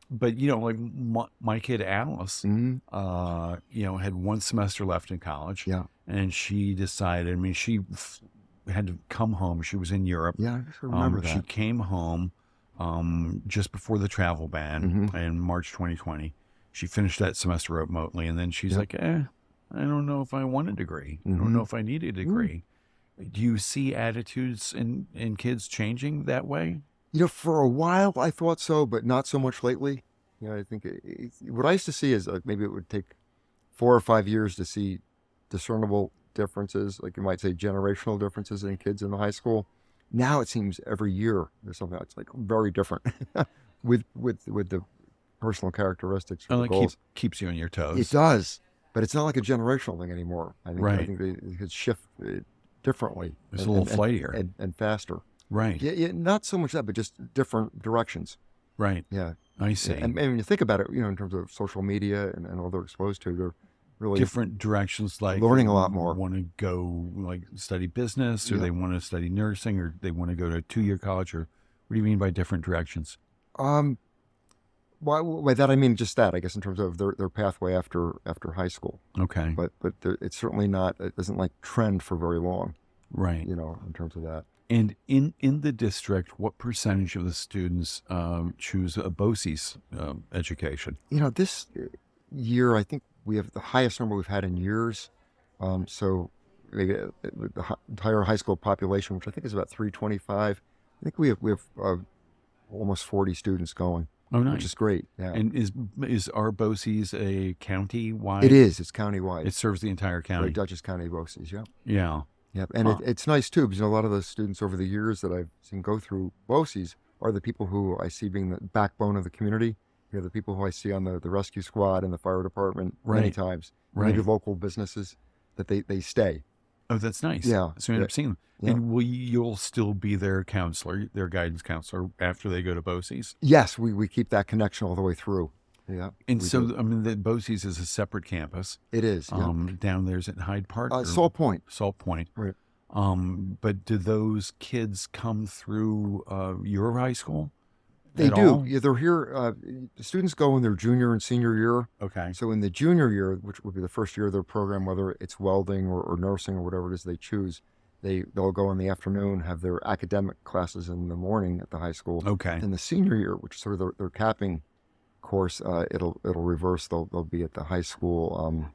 But like my kid Alice, had 1 semester left in college. Yeah. and she decided. I mean, had to come home. She was in Europe. Yeah, I remember that. She came home just before the travel ban in March 2020. She finished that semester remotely, and then she's like, I don't know if I want a degree. I don't know if I need a degree. Do you see attitudes in kids changing that way? For a while I thought so, but not so much lately. I think what I used to see is maybe it would take 4 or 5 years to see discernible differences, like you might say generational differences in kids in the high school. Now it seems every year there's something that's like very different with the personal characteristics. Oh, the goals. Keeps you on your toes. It does, but it's not like a generational thing anymore. I think they could shift differently. It's a little flightier and faster. Right. Yeah, not so much that, but just different directions. Right. Yeah. I see. And when you think about it, in terms of social media and all they're exposed to, they're really different directions, like learning a lot more. Want to go like study business, or they want to study nursing, or they want to go to a 2-year college, or what do you mean by different directions? By that I mean just that, I guess, in terms of their pathway after high school. Okay. But it's certainly not. It doesn't like trend for very long. Right. In terms of that. And in the district, what percentage of the students choose a BOCES education? This year I think we have the highest number we've had in years. So maybe the entire high school population, which I think is about 325. I think we have almost 40 students going. Oh, nice. Which is great. Yeah. And is our BOCES a county-wide? It is. It's county-wide. It serves the entire county. Right, Dutchess County BOCES, yeah. Yeah. Yeah, and it's nice, too, because a lot of those students over the years that I've seen go through BOCES are the people who I see being the backbone of the community. The people who I see on the rescue squad and the fire department many times. Right. Maybe local businesses that they stay. Oh, that's nice. Yeah. So you end up seeing them. Yeah. And you'll still be their counselor, their guidance counselor, after they go to BOCES? Yes, we keep that connection all the way through. Yeah. And so, do. I mean, the BOCES is a separate campus. It is. Yeah. Down there's at Hyde Park? Salt Point. Salt Point. Right. But do those kids come through your high school? They do. Yeah, they're here. The students go in their junior and senior year. Okay. So in the junior year, which would be the first year of their program, whether it's welding or nursing or whatever it is they choose, they'll go in the afternoon, have their academic classes in the morning at the high school. Okay. In the senior year, which is sort of their capping course, it'll reverse. They'll be at the high school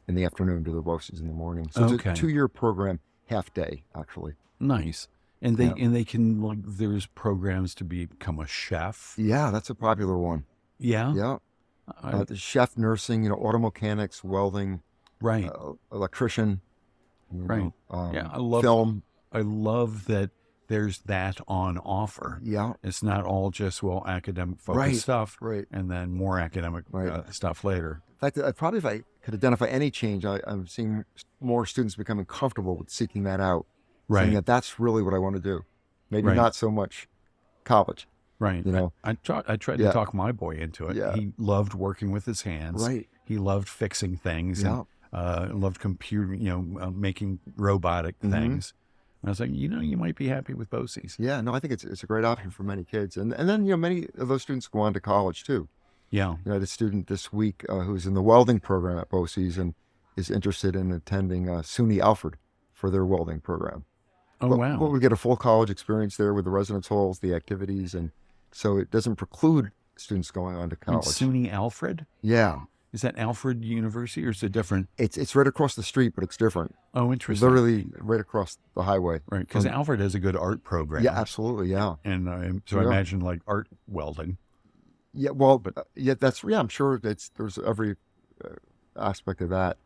in the afternoon, do their BOCES in the morning. So it's a 2-year program, half day actually. Nice. And they can, like, there's programs to become a chef. Yeah, that's a popular one. Yeah. Yeah. The chef, nursing, auto mechanics, welding, right, electrician, right. I love that there's that on offer. Yeah. It's not all just academic focused stuff, right, and then more academic stuff later. In fact, probably if I could identify any change, I'm seeing more students becoming comfortable with seeking that out. Right. Saying that's really what I want to do. Maybe not so much college. Right. I tried to talk my boy into it. Yeah. He loved working with his hands. Right. He loved fixing things. Yeah. And loved computer, making robotic things. And I was like, you might be happy with BOCES. Yeah. No, I think it's a great option for many kids. And then, many of those students go on to college too. Yeah. I had a student this week who's in the welding program at BOCES and is interested in attending SUNY Alfred for their welding program. Oh, wow. But we get a full college experience there with the residence halls, the activities, and so it doesn't preclude students going on to college. SUNY Alfred? Yeah. Is that Alfred University, or is it different? It's right across the street, but it's different. Oh, interesting. Literally right across the highway. Right, because Alfred has a good art program. Yeah, absolutely, yeah. And so I imagine like art welding. Yeah, well, I'm sure there's every aspect of that.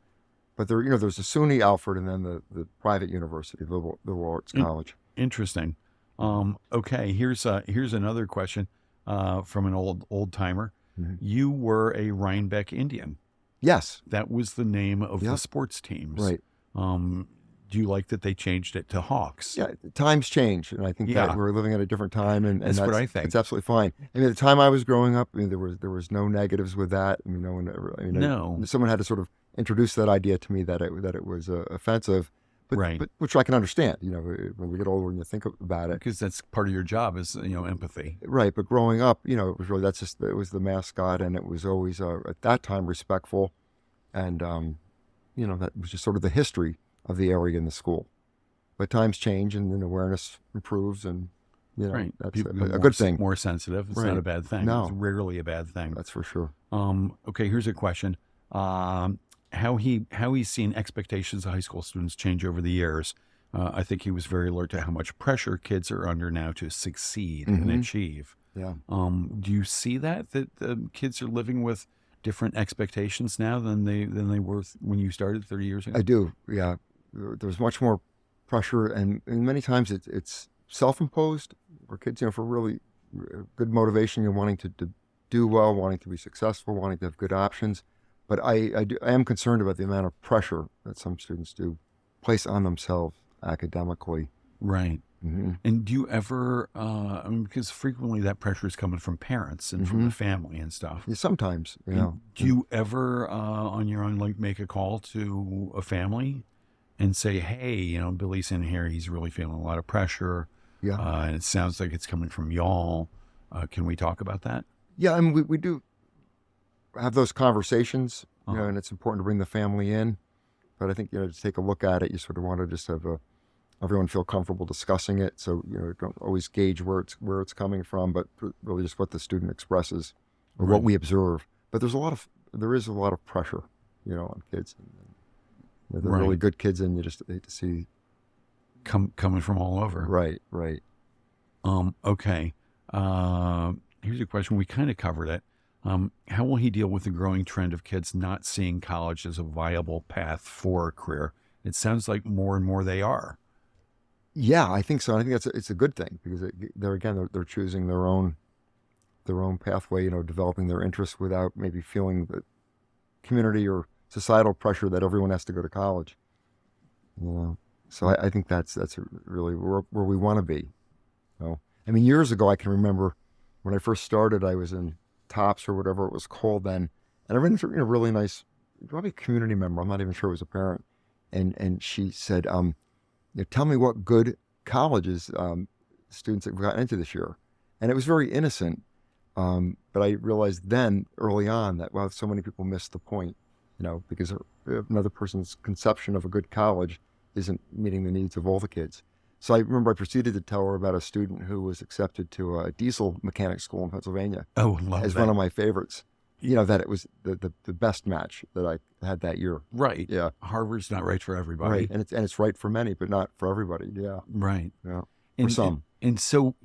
But there's the SUNY Alfred and then the private university, the Liberal Arts College. Interesting. Okay, here's another question from an old timer. Mm-hmm. You were a Rhinebeck Indian. Yes. That was the name of the sports teams. Right. Do you like that they changed it to Hawks? Yeah, times change, and I think that we're living at a different time, and that's what I think. It's absolutely fine. I mean, at the time I was growing up, there was no negatives with that. I mean, no. Someone had to sort of introduce that idea to me that it was offensive, but which I can understand. When we get older and you think about it, because that's part of your job is empathy. Right, but growing up, it was really it was the mascot, and it was always at that time respectful, and that was just sort of the history of the area in the school. But times change and then awareness improves, and Right. that's People a good thing. More sensitive. It's Right. not a bad thing. No. It's rarely a bad thing. That's for sure. Okay, here's a question. How he's seen expectations of high school students change over the years. I think he was very alert to how much pressure kids are under now to succeed and achieve. Yeah. Do you see that the kids are living with different expectations now than they were when you started 30 years ago? I do. Yeah. There's much more pressure, and many times it's self-imposed, or kids, for really good motivation, you're wanting to do well, wanting to be successful, wanting to have good options. But I am concerned about the amount of pressure that some students do place on themselves academically. Right. Mm-hmm. And do you ever, because frequently that pressure is coming from parents and from the family and stuff. Yeah, sometimes, Do you ever, on your own, like make a call to a family and say, hey, Billy's in here, he's really feeling a lot of pressure. Yeah. And it sounds like it's coming from y'all. Can we talk about that? Yeah, I mean, we do have those conversations, and it's important to bring the family in. But I think, to take a look at it, you sort of want to just have everyone feel comfortable discussing it. So, don't always gauge where it's coming from, but really just what the student expresses or what we observe. But there is a lot of pressure, on kids. They're really good kids, and you just hate to see coming from all over. Right. Okay. Here's a question. We kind of covered it. How will he deal with the growing trend of kids not seeing college as a viable path for a career? It sounds like more and more they are. Yeah, I think so. I think it's a good thing, because they're choosing their own pathway, developing their interests without maybe feeling the community or societal pressure that everyone has to go to college. So I think that's really where we want to be. I mean, years ago, I can remember when I first started, I was in TOPS or whatever it was called then, and I ran into a really nice, probably community member, I'm not even sure it was a parent, and she said, tell me what good colleges students have gotten into this year. And it was very innocent, but I realized then early on that, wow, so many people missed the point, because another person's conception of a good college isn't meeting the needs of all the kids. So I remember I proceeded to tell her about a student who was accepted to a diesel mechanic school in Pennsylvania. Oh, love as that. One of my favorites. That it was the best match that I had that year. Right. Yeah. Harvard's not right for everybody. Right. And it's right for many, but not for everybody. Yeah. Right. Yeah. For some. And so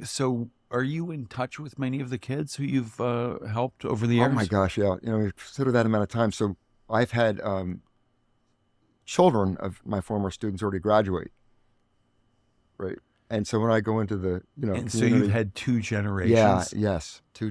are you in touch with many of the kids who you've helped over the years? Oh my gosh, yeah. Consider that amount of time. So I've had children of my former students already graduate. Right. And so when I go into the, and so you've had two generations. Yeah, yes. Two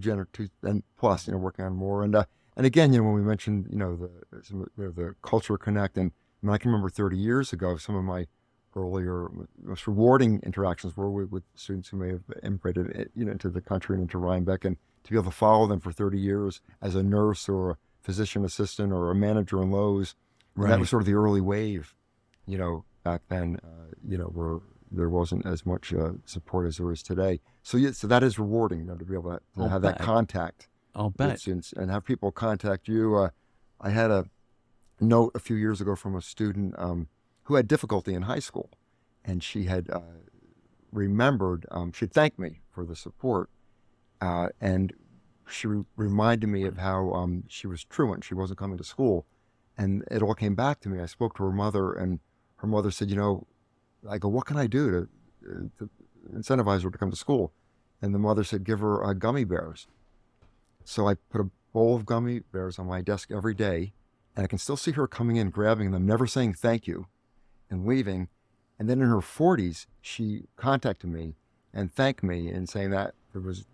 and plus, working on more. And again, when we mentioned, the culture connect, and I can remember 30 years ago, some of my earlier, most rewarding interactions were with students who may have immigrated, into the country and into Rhinebeck, and to be able to follow them for 30 years as a nurse or a physician assistant or a manager in Lowe's. Right. That was sort of the early wave, back then, where there wasn't as much support as there is today. So that is rewarding, to be able to have that contact. I'll bet. With students and have people contact you. I had a note a few years ago from a student who had difficulty in high school, and she had remembered, she'd thanked me for the support, and she reminded me of how she was truant. She wasn't coming to school, and it all came back to me. I spoke to her mother, and her mother said, I go, what can I do to incentivize her to come to school? And the mother said, give her gummy bears. So I put a bowl of gummy bears on my desk every day, and I can still see her coming in, grabbing them, never saying thank you, and leaving. And then in her 40s, she contacted me and thanked me, and saying that it was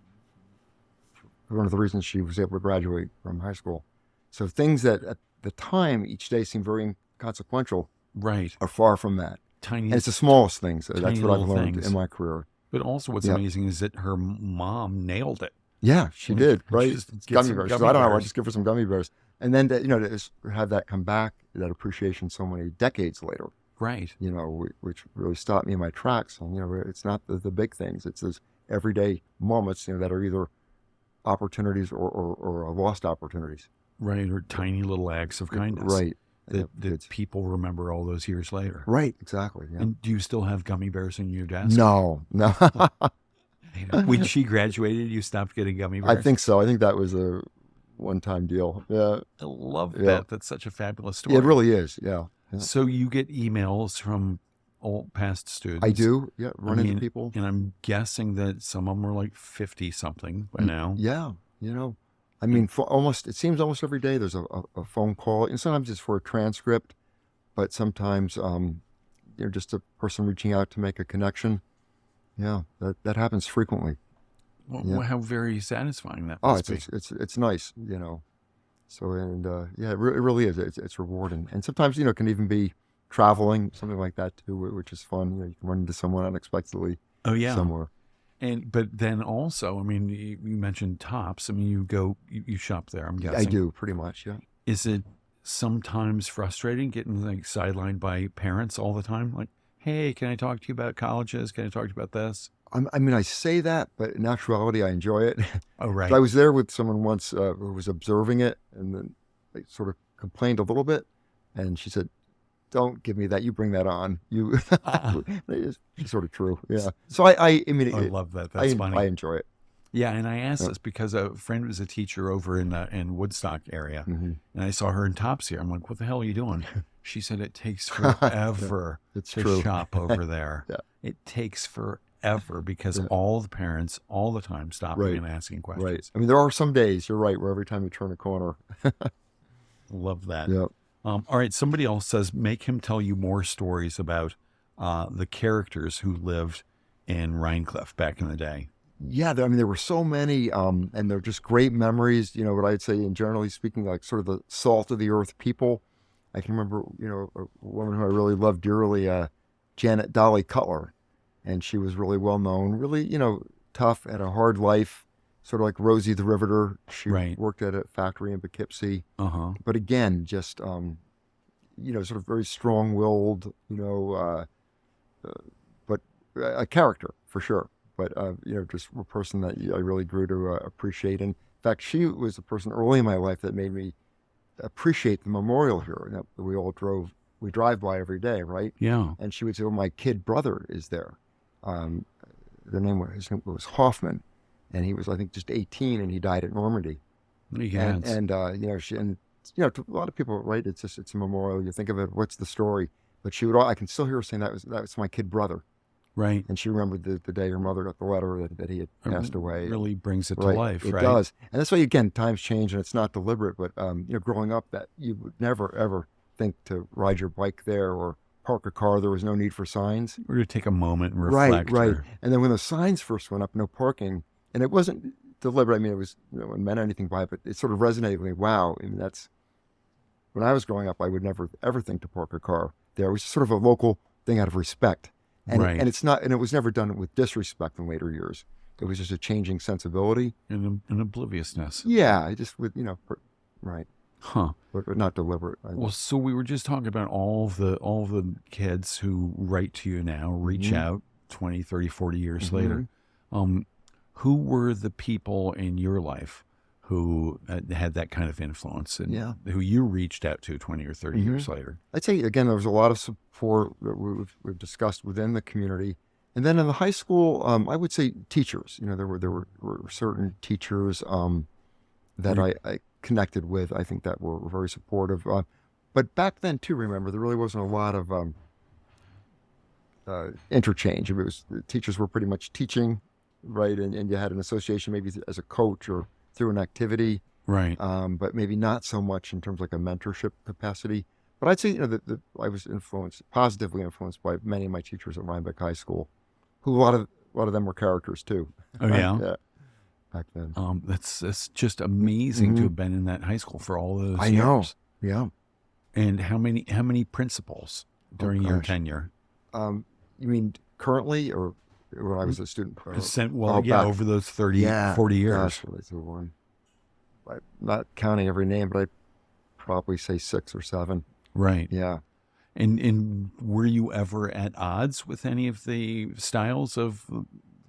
one of the reasons she was able to graduate from high school. So things that at the time each day seemed very inconsequential, right, are far from that. Tiny, and it's the smallest things. That's what I've learned things in my career. But also what's amazing is that her mom nailed it. Yeah, she did, right? Gummy bears. Gummy I don't know, I bears. just give her some gummy bears. And then, to have that come back, that appreciation so many decades later. Right. Which really stopped me in my tracks. And, it's not the big things. It's those everyday moments, that are either opportunities or lost opportunities. Right, or tiny little acts of kindness. Right. that people remember all those years later. Right, exactly. Yeah. And do you still have gummy bears in your desk? No. When she graduated, you stopped getting gummy bears? I think so. I think that was a one-time deal. Yeah. I love that. That's such a fabulous story. Yeah, it really is. Yeah. So you get emails from old past students. I do. Yeah. Run into people. And I'm guessing that some of them are like 50 something by now. Yeah. I mean, it seems almost every day there's a phone call, and sometimes it's for a transcript, but sometimes, just a person reaching out to make a connection. Yeah. That happens frequently. Well, how very satisfying that must be. It's nice, So, and it really is. It's rewarding. And sometimes, it can even be traveling, something like that too, which is fun. You can run into someone unexpectedly somewhere. But then also, I mean, you mentioned Tops. I mean, you shop there, I'm guessing. I do, pretty much, yeah. Is it sometimes frustrating getting like sidelined by parents all the time? Like, hey, can I talk to you about colleges? Can I talk to you about this? I mean, I say that, but in actuality, I enjoy it. Oh, right. I was there with someone once who was observing it, and then they sort of complained a little bit, and she said, "Don't give me that. You bring that on. You." It's sort of true. Yeah. So I mean, I love that. That's funny. I enjoy it. Yeah, and I asked this because a friend was a teacher over in Woodstock area, and I saw her in Tops here. I'm like, "What the hell are you doing?" She said, "It takes forever to shop over there. Yeah. It takes forever because all the parents all the time stopping and asking questions." Right. I mean, there are some days, you're right, where every time you turn a corner. Love that. Yeah. All right. Somebody else says, make him tell you more stories about the characters who lived in Rhinecliff back in the day. Yeah, I mean, there were so many, and they're just great memories. What I'd say, and generally speaking, like sort of the salt of the earth people. I can remember, a woman who I really loved dearly, Janet Dolly Cutler, and she was really well known, really, tough, had a hard life, sort of like Rosie the Riveter. She worked at a factory in Poughkeepsie, but again, just sort of very strong-willed, but a character for sure. But just a person that I really grew to appreciate. And in fact, she was the person early in my life that made me appreciate the memorial here that we drive by every day, right? Yeah. And she would say, "Well, my kid brother is there." His name was Hoffman, and he was, I think, just 18, and he died at Normandy. Yes. And to a lot of people, right? It's a memorial. You think of it, what's the story? But I can still hear her saying that was my kid brother. Right. And she remembered the day her mother got the letter that he had passed away. It really brings it to life, right? It does. And that's why, again, times change and it's not deliberate, but, growing up, that you would never, ever think to ride your bike there or park a car. There was no need for signs. Or to take a moment and reflect. Right. And then when the signs first went up, no parking, and it wasn't deliberate. I mean, it was, it meant anything by it, but it sort of resonated with me. Wow. I mean, that's, when I was growing up, I would never, ever think to park a car there. It was sort of a local thing out of respect. And, and it's not, and it was never done with disrespect in later years. It was just a changing sensibility. And an obliviousness. Yeah, just with, right. Huh. But not deliberate. Well, so we were just talking about all the kids who write to you now, reach out 20, 30, 40 years later. Who were the people in your life who had that kind of influence and who you reached out to 20 or 30 years later? I'd say, again, there was a lot of support that we've discussed within the community. And then in the high school, I would say teachers. There were certain teachers that I connected with, I think, that were very supportive. But back then, too, remember, there really wasn't a lot of interchange. The teachers were pretty much teaching, right? And you had an association maybe as a coach or through an activity, right? But maybe not so much in terms of like a mentorship capacity. But I'd say that I was positively influenced by many of my teachers at Rhinebeck High School, who a lot of them were characters too. Oh yeah, yeah. Back then, that's just amazing to have been in that high school for all those years. I know, yeah. And how many principals during your tenure? You mean currently or when I was a student? Over those 30, 40 years. Gosh, I'm not counting every name, but I'd probably say 6 or 7. Right. Yeah. And were you ever at odds with any of the styles of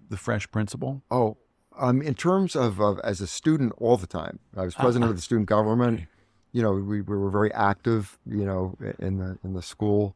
the fresh principal? Oh, in terms of as a student all the time. I was president of the student government. we were very active, in the school.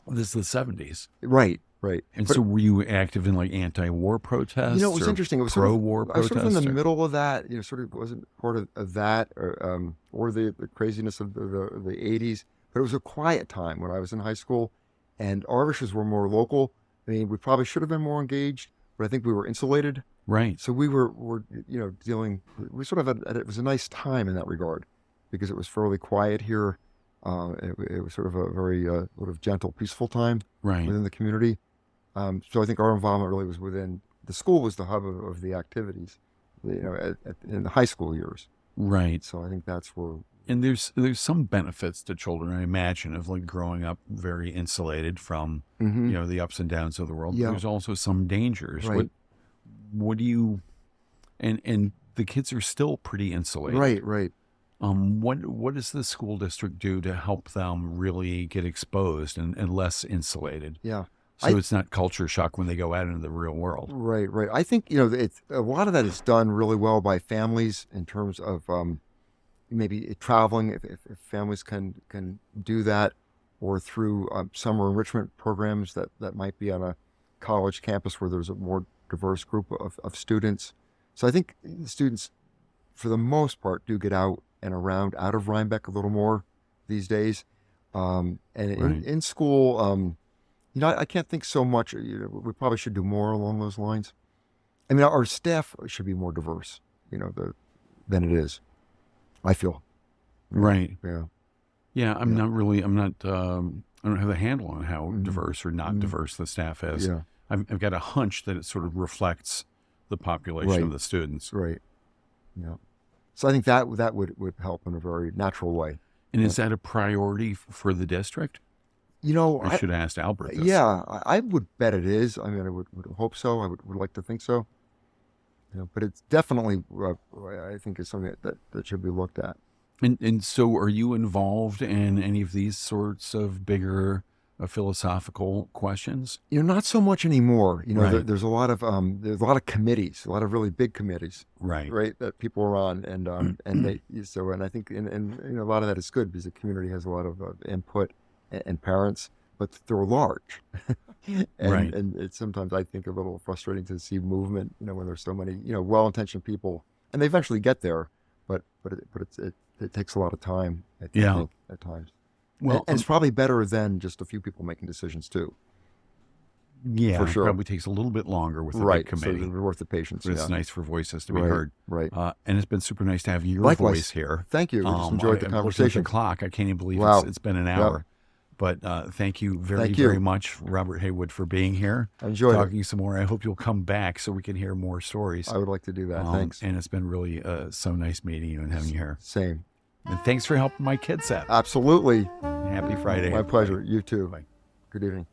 This is the 70s. Right, right. And But so were you active in like anti-war protests? it was or interesting. It was pro-war I was sort of in protests? the or- middle of that. Sort of wasn't part of that, or the craziness of the '80s. But it was a quiet time when I was in high school, and our issues were more local. I mean, we probably should have been more engaged, but I think we were insulated. Right. So we were dealing. We sort of it was a nice time in that regard, because it was fairly quiet here. It was sort of a very sort of gentle, peaceful time Right. within the community. So I think our involvement really was within the school was the hub of the activities, in the high school years. Right. So I think that's where. And there's some benefits to children, I imagine, of like growing up very insulated from the ups and downs of the world. Yeah. There's also some dangers. Right. What do you and the kids are still pretty insulated. Right. What does the school district do to help them really get exposed and less insulated? Yeah. So it's not culture shock when they go out into the real world. Right. I think it's a lot of that is done really well by families in terms of maybe traveling if families can do that, or through summer enrichment programs that might be on a college campus where there's a more diverse group of students. So I think the students, for the most part, do get out and around out of Rhinebeck a little more these days. And Right. in school, I can't think so much. We probably should do more along those lines. I mean, our staff should be more diverse, than it is. I feel. Right. Yeah. Yeah, I'm not really. I'm not. I don't have a handle on how Mhm. diverse or not Mhm. diverse the staff is. Yeah. I've got a hunch that it sort of reflects the population Right. of the students. Right. Yeah. So I think that would help in a very natural way. And is that a priority for the district? I should ask Albert this. Yeah, I would bet it is. I mean, I would hope so. I would like to think so. But it's definitely, I think, is something that should be looked at. And so, are you involved in any of these sorts of bigger philosophical questions? Not so much anymore. Right. There's a lot of committees, a lot of really big committees, Right. right, that people are on, and I think and a lot of that is good because the community has a lot of input and parents, but they're large, Right. and it's sometimes I think a little frustrating to see movement, when there's so many well-intentioned people, and they eventually get there, but it takes a lot of time. I Yeah. think at times. Well, And it's probably better than just a few people making decisions too. yeah, for sure. It probably takes a little bit longer with the Right. big So committee. it's worth the patience. But it's Yeah. nice for voices to be Right. heard. Right. And it's been super nice to have your Likewise. voice here. Thank you. We just enjoyed the I'm looking at conversation. the clock. I can't even believe Wow. it's been an Yep. hour. But thank you Thank you. very much, Robert Heywood, for being here. I enjoyed it. talking some more. I hope you'll come back so we can hear more stories. I would like to do that. Thanks. And it's been really so nice meeting you and having you here. Same. And thanks for helping my kids out. Absolutely. Happy Friday. My pleasure. You too. Bye. Good evening.